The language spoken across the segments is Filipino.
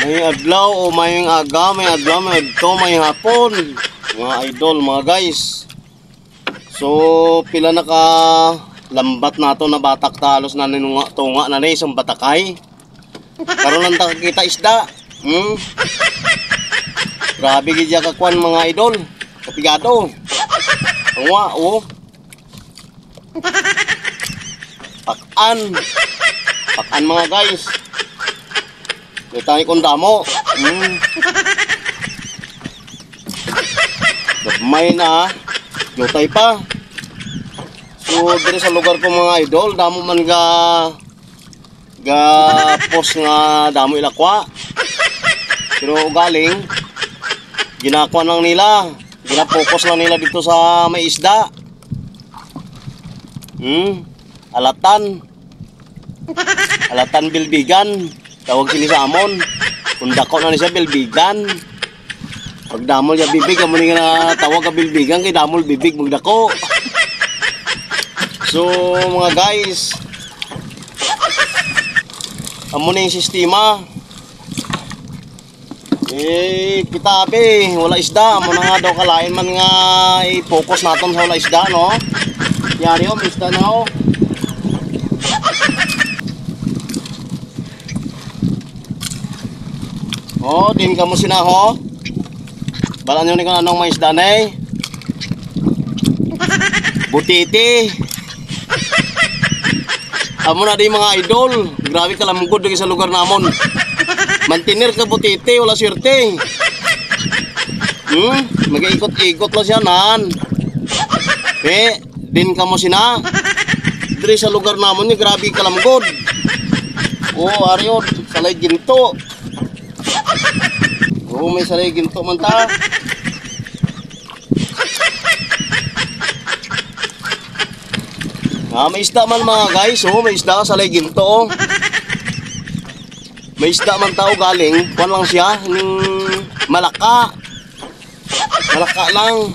May adlaw o may aga, may adlaw, may adto, may hapon. Mga idol, mga guys. So, pila na ka lambat nato na batak talos na tunga na isang batakay. Karon lang ta kita isda. Grabe gid ka kwan mga idol. Kapigado. Tunga oh. Pakan mga guys. Itangay kong damo. Gabmay na. Jutay pa. So, dito sa lugar ko mga idol, damo man post nga damo ilakwa. Pero galing, ginakwa lang nila. Ginapokus lang nila dito sa may isda. Alatan bilbigan. Tawag sini sa amon. Kung dako na niya bilbigan. Pag damol niya bibig, amo ni nga tawag ka bilbigan, kay damol bibig magdako. So mga guys, amo na yung sistema. Kita wala isda. Amo na nga daw kalain man nga i-focus natin sa wala isda, no? Yari may isda na ho. Oh, din ka mo sinaho. Balan nyo ni kung anong may isda na eh. Butiti. Amo na di mga idol. Grabe ka lamgod dito sa lugar namon. Mantinir ka butiti, wala swerte. Mag-ikot-ikot lang siya nan. Din ka mo sina. Diri sa lugar namon ni grabe ka lamgod. Oh, ariyo, salay ginto. Oh, may salay ginto man ta. May isda man mga guys. Oh, may isda salay ginto. May isda man tao galing. Kuan lang siya, malaka. Malaka lang.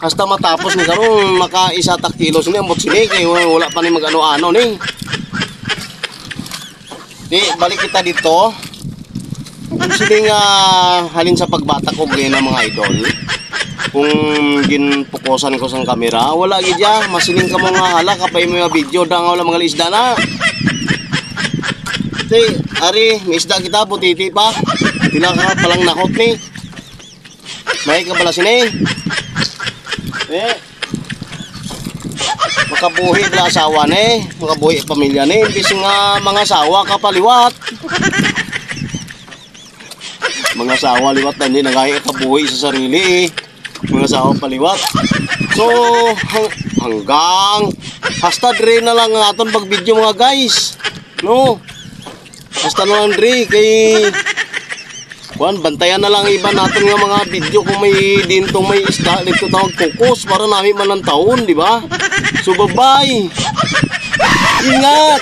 Hasta matapos ni karon maka 1 kilos ni ambot sini kay wala pa ni magano-ano ni. Balik kita dito. Sili nga halin sa pagbatak og na mga idol. Kung ginpukusan ko sa kamera, wala gid ya, masiling ka mo nga hala kapay mo yung video dang wala mga isda na. Ari, may isda kita butiti pa. Pila ka palang nakot ni. May ka bala sini. Makabuhi pala asawa ni, makabuhi pamilya ni, imbis nga mga asawa ka paliwat. Mga asawa liwat na hindi nagaya kabuhi sa sarili. Mga asawa paliwat. So hanggang hasta dre na lang natin pag video mga guys. No, hasta na lang dre kay kuan bantayan na lang iba natin nga mga video kung may dintong may isda dito tawag focus para namin man ng taon, di ba? So bye bye. Ingat.